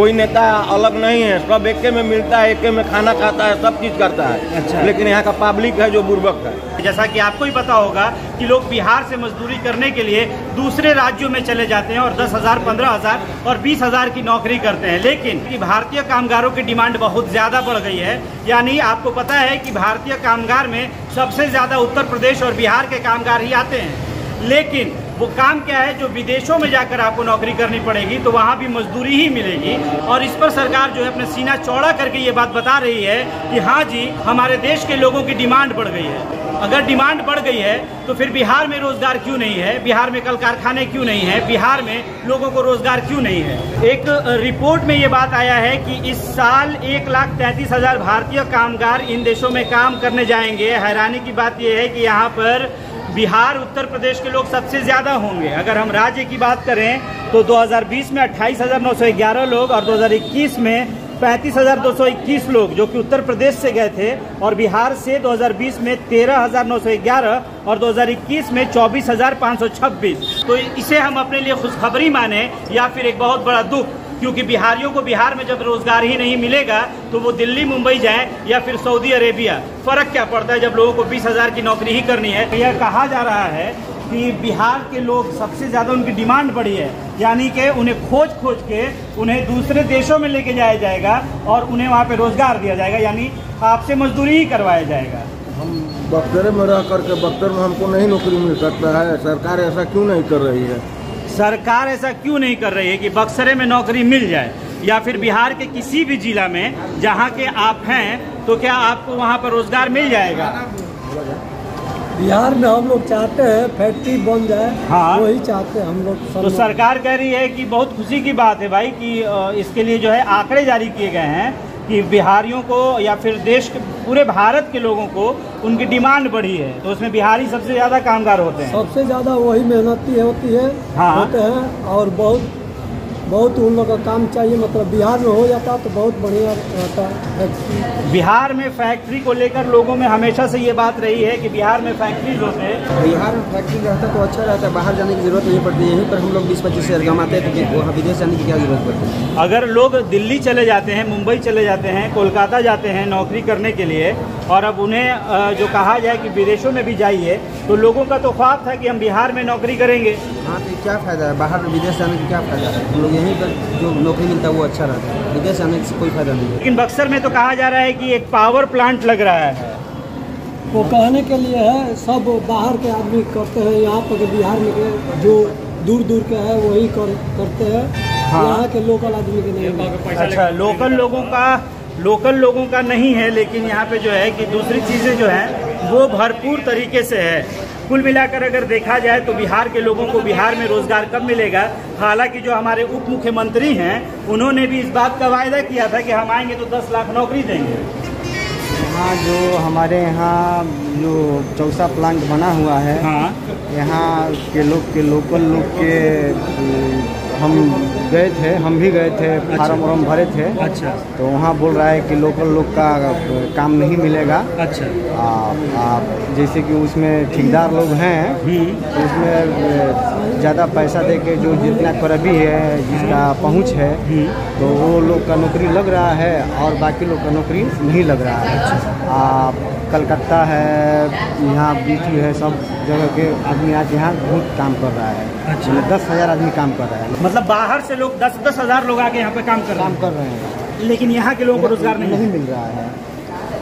कोई नेता अलग नहीं है, सब एके में मिलता है, एके में खाना खाता है, सब चीज करता है। अच्छा। लेकिन यहाँ का पब्लिक है जो बुर्बक है। जैसा कि आपको ही पता होगा कि लोग बिहार से मजदूरी करने के लिए दूसरे राज्यों में चले जाते हैं और 10,000, 15,000 और 20,000 की नौकरी करते हैं, लेकिन भारतीय कामगारों की डिमांड बहुत ज़्यादा बढ़ गई है। यानी आपको पता है कि भारतीय कामगार में सबसे ज़्यादा उत्तर प्रदेश और बिहार के कामगार ही आते हैं, लेकिन वो काम क्या है जो विदेशों में जाकर आपको नौकरी करनी पड़ेगी, तो वहाँ भी मजदूरी ही मिलेगी। और इस पर सरकार जो है अपना सीना चौड़ा करके ये बात बता रही है कि हाँ जी, हमारे देश के लोगों की डिमांड बढ़ गई है। अगर डिमांड बढ़ गई है तो फिर बिहार में रोजगार क्यों नहीं है, बिहार में कल कारखाने क्यों नहीं है, बिहार में लोगों को रोजगार क्यों नहीं है। एक रिपोर्ट में ये बात आया है कि इस साल 1,33,000 भारतीय कामगार इन देशों में काम करने जाएंगे। हैरानी की बात यह है कि यहाँ पर बिहार, उत्तर प्रदेश के लोग सबसे ज़्यादा होंगे। अगर हम राज्य की बात करें तो 2020 में 28,911 लोग और 2021 में 35,221 लोग जो कि उत्तर प्रदेश से गए थे, और बिहार से 2020 में 13,911 और 2021 में 24,526। तो इसे हम अपने लिए खुशखबरी माने या फिर एक बहुत बड़ा दुख, क्योंकि बिहारियों को बिहार में जब रोजगार ही नहीं मिलेगा तो वो दिल्ली, मुंबई जाएं या फिर सऊदी अरेबिया। फर्क क्या पड़ता है जब लोगों को 20,000 की नौकरी ही करनी है। यह कहा जा रहा है कि बिहार के लोग सबसे ज़्यादा उनकी डिमांड बढ़ी है, यानी कि उन्हें खोज के उन्हें दूसरे देशों में लेके जाया जाएगा और उन्हें वहाँ पे रोजगार दिया जाएगा, यानी आपसे मजदूरी ही करवाया जाएगा। हम बख्तर में रह करके बख्तर में हमको नहीं नौकरी मिल सकता है, सरकार ऐसा क्यों नहीं कर रही है? सरकार ऐसा क्यों नहीं कर रही है कि बक्सरे में नौकरी मिल जाए, या फिर बिहार के किसी भी जिला में जहाँ के आप हैं, तो क्या आपको वहाँ पर रोजगार मिल जाएगा? बिहार में हम लोग चाहते हैं फैक्ट्री बन जाए। हाँ, वही चाहते हैं हम लोग। तो सरकार कह रही है कि बहुत खुशी की बात है भाई कि इसके लिए जो है आंकड़े जारी किए गए हैं कि बिहारियों को या फिर देश के पूरे भारत के लोगों को उनकी डिमांड बढ़ी है, तो उसमें बिहारी सबसे ज़्यादा कामगार होते हैं। सबसे ज़्यादा वही मेहनती होती है। हाँ, होते हैं और बहुत उन लोगों का काम चाहिए। मतलब बिहार में हो जाता तो बहुत बढ़िया रहता है। बिहार में फैक्ट्री को लेकर लोगों में हमेशा से ये बात रही है कि बिहार में फैक्ट्रीज होते हैं। बिहार में फैक्ट्री रहता तो अच्छा रहता है, बाहर जाने की जरूरत नहीं पड़ती। यहीं पर हम लोग 20-25 हज़ार कमाते हैं, तो वहाँ विदेश जाने की क्या जरूरत पड़ती है। अगर लोग दिल्ली चले जाते हैं, मुंबई चले जाते हैं, कोलकाता जाते हैं नौकरी करने के लिए, और अब उन्हें जो कहा जाए कि विदेशों में भी जाइए, तो लोगों का तो ख्वाब था कि हम बिहार में नौकरी करेंगे। हाँ, तो क्या फ़ायदा है बाहर विदेश जाने की? क्या फ़ायदा है? हम लोग यहीं पर जो नौकरी मिलता है वो अच्छा रहता है, विदेश जाने से कोई फायदा नहीं है। लेकिन बक्सर में तो कहा जा रहा है कि एक पावर प्लांट लग रहा है। वो कहने के लिए है, सब बाहर के आदमी करते हैं, यहाँ पर बिहार में जो दूर के है वही करते हैं। हाँ, यहाँ के लोकल आदमी के नहीं। अच्छा, लोकल लोगों का नहीं है, लेकिन यहाँ पे जो है कि दूसरी चीज़ें जो हैं वो भरपूर तरीके से है। कुल मिलाकर अगर देखा जाए तो बिहार के लोगों को बिहार में रोजगार कब मिलेगा? हालांकि जो हमारे उप मुख्यमंत्री हैं उन्होंने भी इस बात का वायदा किया था कि हम आएंगे तो 10 लाख नौकरी देंगे। यहाँ जो हमारे यहाँ जो चौसा प्लांट बना हुआ है, हाँ, यहाँ के लोकल लोग के हम गए थे, हम भी गए थे। अच्छा। फार्म वार्म भरे थे। अच्छा। तो वहाँ बोल रहा है कि लोकल लोग का काम नहीं मिलेगा। अच्छा। जैसे कि उसमें ठेकेदार लोग हैं, तो उसमें ज़्यादा पैसा दे के जो जितना करबी है, जिसका पहुँच है, तो वो लोग का नौकरी लग रहा है और बाकी लोग का नौकरी नहीं लग रहा है। कलकत्ता है, यहाँ बीटी है, सब जगह के आदमी आज यहाँ बहुत काम कर रहा है। अच्छा। 10,000 आदमी काम कर रहा है। मतलब बाहर से लोग 10-10 हज़ार लोग आके यहाँ पे काम कर रहे हैं, लेकिन यहाँ के लोगों को रोजगार नहीं मिल रहा है।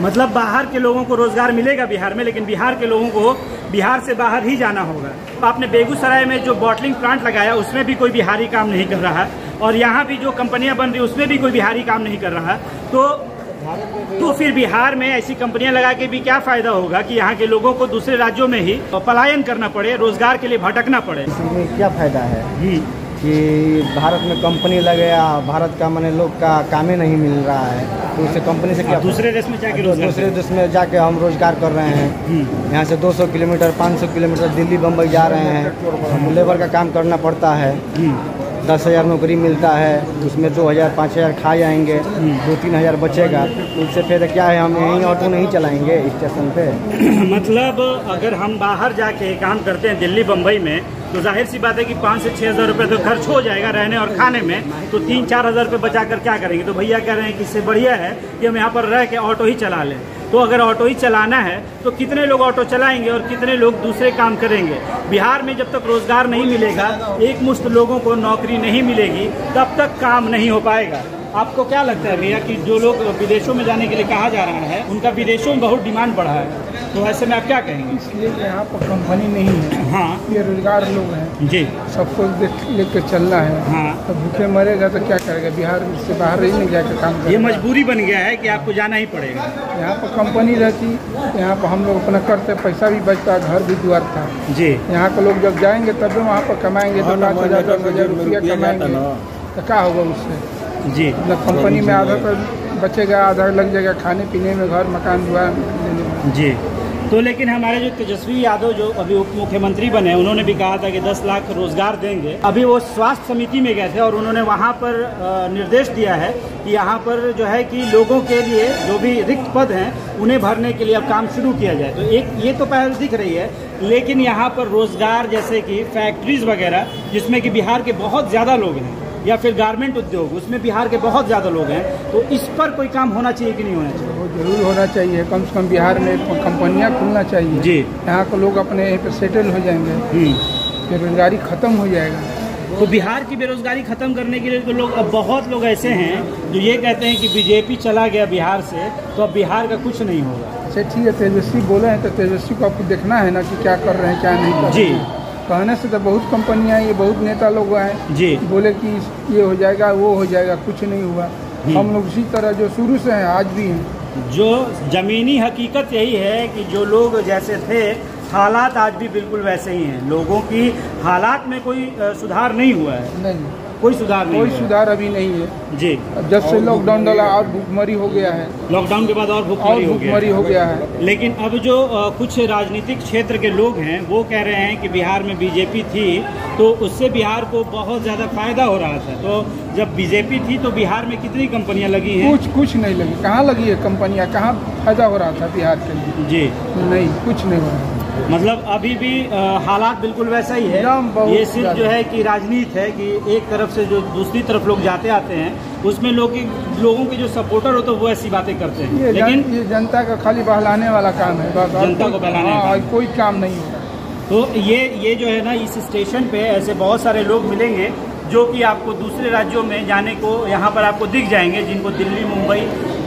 मतलब बाहर के लोगों को रोजगार मिलेगा बिहार में, लेकिन बिहार के लोगों को बिहार से बाहर ही जाना होगा। आपने बेगूसराय में जो बॉटलिंग प्लांट लगाया उसमें भी कोई बिहारी काम नहीं कर रहा, और यहाँ भी जो कंपनियाँ बन रही उसमें भी कोई बिहारी काम नहीं कर रहा। तो फिर बिहार में ऐसी कंपनियां लगा के भी क्या फायदा होगा कि यहाँ के लोगों को दूसरे राज्यों में ही पलायन करना पड़े, रोजगार के लिए भटकना पड़े। इसमें क्या फायदा है कि भारत में कंपनी लगे, भारत का माने लोग का काम ही नहीं मिल रहा है, तो उससे कंपनी से क्या? दूसरे देश में जाके दूसरे देश में जाके हम रोजगार कर रहे हैं। यहाँ से 200 किलोमीटर 500 किलोमीटर दिल्ली बम्बई जा रहे हैं, हम लेबर का काम करना पड़ता है। 10,000 नौकरी मिलता है, उसमें 2,000 5,000 खा जाएंगे, 2-3 हज़ार बचेगा, तो उससे फिर क्या है, हम यहीं ऑटो नहीं चलाएंगे स्टेशन पे। मतलब अगर हम बाहर जाके काम करते हैं दिल्ली बम्बई में, तो जाहिर सी बात है कि 5 से 6 हज़ार रुपये तो खर्च हो जाएगा रहने और खाने में, तो 3-4 हज़ार रुपये बचा कर क्या करेंगे। तो भैया कह रहे हैं कि इससे बढ़िया है कि हम यहाँ पर रह के ऑटो ही चला लें। तो अगर ऑटो ही चलाना है तो कितने लोग ऑटो चलाएंगे और कितने लोग दूसरे काम करेंगे। बिहार में जब तक रोजगार नहीं मिलेगा, एक मुश्त लोगों को नौकरी नहीं मिलेगी, तब तक काम नहीं हो पाएगा। आपको क्या लगता है भैया कि जो लोग विदेशों में जाने के लिए कहा जा रहा है, उनका विदेशों में बहुत डिमांड बढ़ा है, तो ऐसे में आप क्या कहेंगे? इसलिए यहाँ पर कंपनी नहीं है। हाँ, ये रोजगार लोग हैं जी, सबको लेकर चलना है। हाँ, तो भूखे मरेगा तो क्या करेगा, बिहार से बाहर ही नहीं जाकर काम करेगा। ये मजबूरी बन गया है कि आपको जाना ही पड़ेगा। यहाँ पर कंपनी रहती, यहाँ पर हम लोग अपना करते, पैसा भी बचता, घर भी द्वार था जी। यहाँ के लोग जब जाएंगे तब भी वहाँ पर कमाएंगे, तो 5,000 10,000 रुपया कमाएंगे, तो क्या होगा उससे जी। न कंपनी में आधा तो बचेगा, आधा लग जाएगा खाने पीने में, घर मकान द्वार लेने में। जी। तो लेकिन हमारे जो तेजस्वी यादव जो अभी उप मुख्यमंत्री बने, उन्होंने भी कहा था कि 10 लाख रोजगार देंगे। अभी वो स्वास्थ्य समिति में गए थे और उन्होंने वहाँ पर निर्देश दिया है कि यहाँ पर जो है कि लोगों के लिए जो भी रिक्त पद हैं उन्हें भरने के लिए अब काम शुरू किया जाए। तो एक ये तो पहल दिख रही है, लेकिन यहाँ पर रोजगार जैसे कि फैक्ट्रीज वगैरह, जिसमें कि बिहार के बहुत ज़्यादा लोग हैं, या फिर गारमेंट उद्योग, उसमें बिहार के बहुत ज़्यादा लोग हैं, तो इस पर कोई काम होना चाहिए कि नहीं होना चाहिए? वो जरूर होना चाहिए, कम से कम बिहार में कंपनियां खुलना चाहिए जी। यहाँ के लोग अपने यहीं पर सेटल हो जाएंगे, बेरोजगारी खत्म हो जाएगा। तो बिहार की बेरोजगारी खत्म करने के लिए तो लोग, अब बहुत लोग ऐसे हैं जो ये कहते हैं कि बीजेपी चला गया बिहार से तो अब बिहार का कुछ नहीं होगा। अच्छा ठीक है, तेजस्वी बोले हैं तो तेजस्वी को आपको देखना है ना कि क्या कर रहे हैं क्या नहीं कर रहे हैं। जी। कहने से तो बहुत कंपनियां, ये बहुत नेता लोग आए जी, बोले कि ये हो जाएगा वो हो जाएगा, कुछ नहीं हुआ। हम लोग उसी तरह जो शुरू से हैं आज भी हैं। जो जमीनी हकीकत यही है कि जो लोग जैसे थे, हालात आज भी बिल्कुल वैसे ही हैं। लोगों की हालात में कोई सुधार नहीं हुआ है, नहीं कोई सुधार नहीं, कोई सुधार अभी नहीं है जी। जब से लॉकडाउन डाला और भूखमरी हो गया है, लॉकडाउन के बाद और भूखमरी हो गया है। लेकिन अब जो कुछ राजनीतिक क्षेत्र के लोग हैं वो कह रहे हैं कि बिहार में बीजेपी थी तो उससे बिहार को बहुत ज़्यादा फायदा हो रहा था। तो जब बीजेपी थी तो बिहार में कितनी कंपनियां लगी हैं? कुछ नहीं लगी। कहाँ लगी है कंपनियां, कहाँ फायदा हो रहा था बिहार के लिए? जी नहीं, कुछ नहीं हो रहा। मतलब अभी भी हालात बिल्कुल वैसा ही है। ये सिर्फ जो है कि राजनीति है कि एक तरफ से जो दूसरी तरफ लोग जाते आते हैं, उसमें लोगों के जो सपोर्टर हो तो वो ऐसी बातें करते हैं। लेकिन ये जनता का खाली बहलाने वाला काम है, बस जनता को बहलाने का कोई काम नहीं होगा। तो ये जो है ना, इस स्टेशन पे ऐसे बहुत सारे लोग मिलेंगे जो कि आपको दूसरे राज्यों में जाने को यहाँ पर आपको दिख जाएंगे, जिनको दिल्ली मुंबई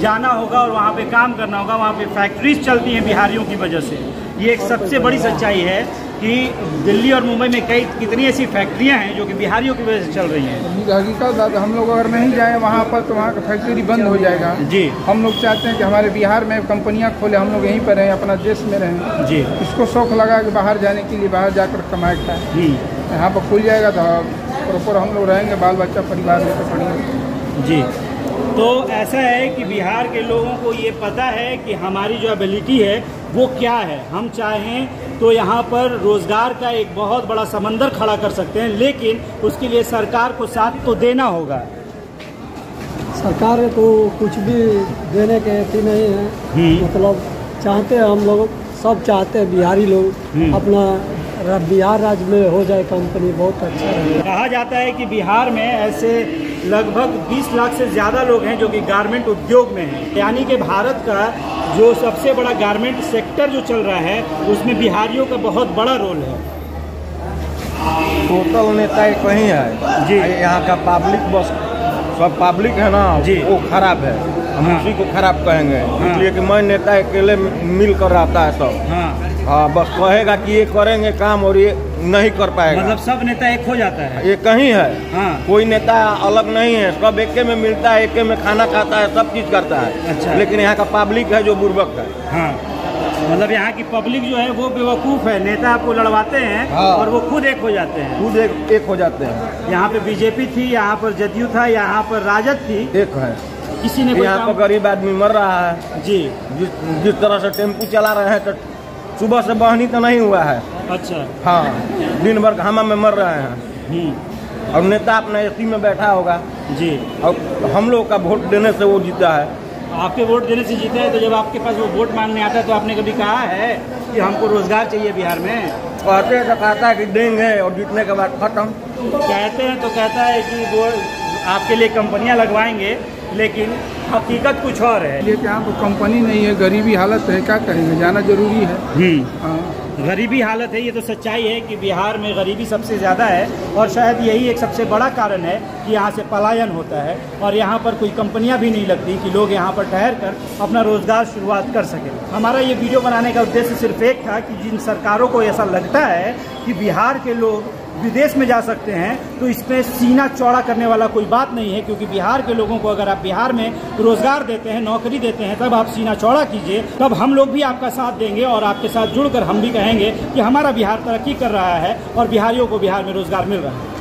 जाना होगा और वहाँ पे काम करना होगा। वहाँ पे फैक्ट्रीज चलती हैं बिहारियों की वजह से। ये एक सबसे बड़ी सच्चाई है कि दिल्ली और मुंबई में कितनी ऐसी फैक्ट्रियाँ हैं जो कि बिहारियों की वजह से चल रही हैं। हकीकत हम लोग अगर नहीं जाए वहाँ पर तो वहाँ का फैक्ट्री बंद हो जाएगा जी। हम लोग चाहते हैं कि हमारे बिहार में कंपनियाँ खोले, हम लोग यहीं पर रहें, अपना देश में रहें जी। इसको शौक लगा कि बाहर जाने के लिए, बाहर जाकर कमाए खाए। यहाँ पर खुल जाएगा तो प्रॉपर हम लोग रहेंगे, बाल बच्चा परिवार लेकर पढ़ेंगे जी। तो ऐसा है कि बिहार के लोगों को ये पता है कि हमारी जो एबिलिटी है वो क्या है। हम चाहें तो यहाँ पर रोजगार का एक बहुत बड़ा समंदर खड़ा कर सकते हैं, लेकिन उसके लिए सरकार को साथ तो देना होगा। सरकार को कुछ भी देने के यकीन नहीं है। मतलब चाहते हैं, हम लोग सब चाहते हैं, बिहारी लोग अपना बिहार राज्य में हो जाए कंपनी, बहुत अच्छा है। कहा जाता है कि बिहार में ऐसे लगभग 20 लाख से ज़्यादा लोग हैं जो कि गारमेंट उद्योग में हैं। यानी कि भारत का जो सबसे बड़ा गारमेंट सेक्टर जो चल रहा है उसमें बिहारियों का बहुत बड़ा रोल है। टोटल नेता कहीं है जी। यहाँ का पब्लिक बस सब पब्लिक है ना जी, वो खराब है। हम उसी को खराब कहेंगे, इसलिए कि मैं नेता अकेले मिल कर रहता है सब। हाँ, बस कहेगा कि ये करेंगे काम और ये नहीं कर पाएगा। मतलब सब नेता एक हो जाता है, ये कहीं है। कोई नेता अलग नहीं है, सब एके में मिलता है, एके में खाना खाता है, सब चीज करता है। अच्छा। लेकिन यहाँ का पब्लिक है जो बुर्बक है। हाँ, मतलब यहाँ की पब्लिक जो है वो बेवकूफ़ है। नेता आपको लड़वाते हैं और वो खुद एक हो जाते हैं, खुद एक हो जाते हैं। यहाँ पे बीजेपी थी, यहाँ पर जदयू था, यहाँ पर राजद थी, एक है। किसी ने यहाँ पर गरीब आदमी मर रहा है जी। जिस तरह से टेम्पू चला रहे हैं तो सुबह से बहनी तो नहीं हुआ है। अच्छा। हाँ, दिन भर घामा में मर रहे हैं। और नेता अपना एसी में बैठा होगा जी, और हम लोग का वोट देने से वो जीता है। आपके वोट देने से जीते हैं, तो जब आपके पास वो वोट मांगने आता है तो आपने कभी कहा है कि हमको रोजगार चाहिए बिहार में? कहते हैं तो कहता है कि देंगे और जीतने के बाद खत्म। कहते हैं तो कहता है कि वो आपके लिए कंपनियां लगवाएंगे, लेकिन हकीकत कुछ और है। ये यहाँ तो कंपनी नहीं है, गरीबी हालत है, क्या करेंगे, जाना जरूरी है। गरीबी हालत है, ये तो सच्चाई है कि बिहार में गरीबी सबसे ज़्यादा है और शायद यही एक सबसे बड़ा कारण है कि यहाँ से पलायन होता है और यहाँ पर कोई कंपनियाँ भी नहीं लगती कि लोग यहाँ पर ठहर कर अपना रोज़गार शुरुआत कर सकें। हमारा ये वीडियो बनाने का उद्देश्य सिर्फ एक था कि जिन सरकारों को ऐसा लगता है कि बिहार के लोग विदेश में जा सकते हैं, तो इसमें सीना चौड़ा करने वाला कोई बात नहीं है, क्योंकि बिहार के लोगों को अगर आप बिहार में रोजगार देते हैं, नौकरी देते हैं, तब आप सीना चौड़ा कीजिए, तब हम लोग भी आपका साथ देंगे और आपके साथ जुड़कर हम भी कहेंगे कि हमारा बिहार तरक्की कर रहा है और बिहारियों को बिहार में रोजगार मिल रहा है।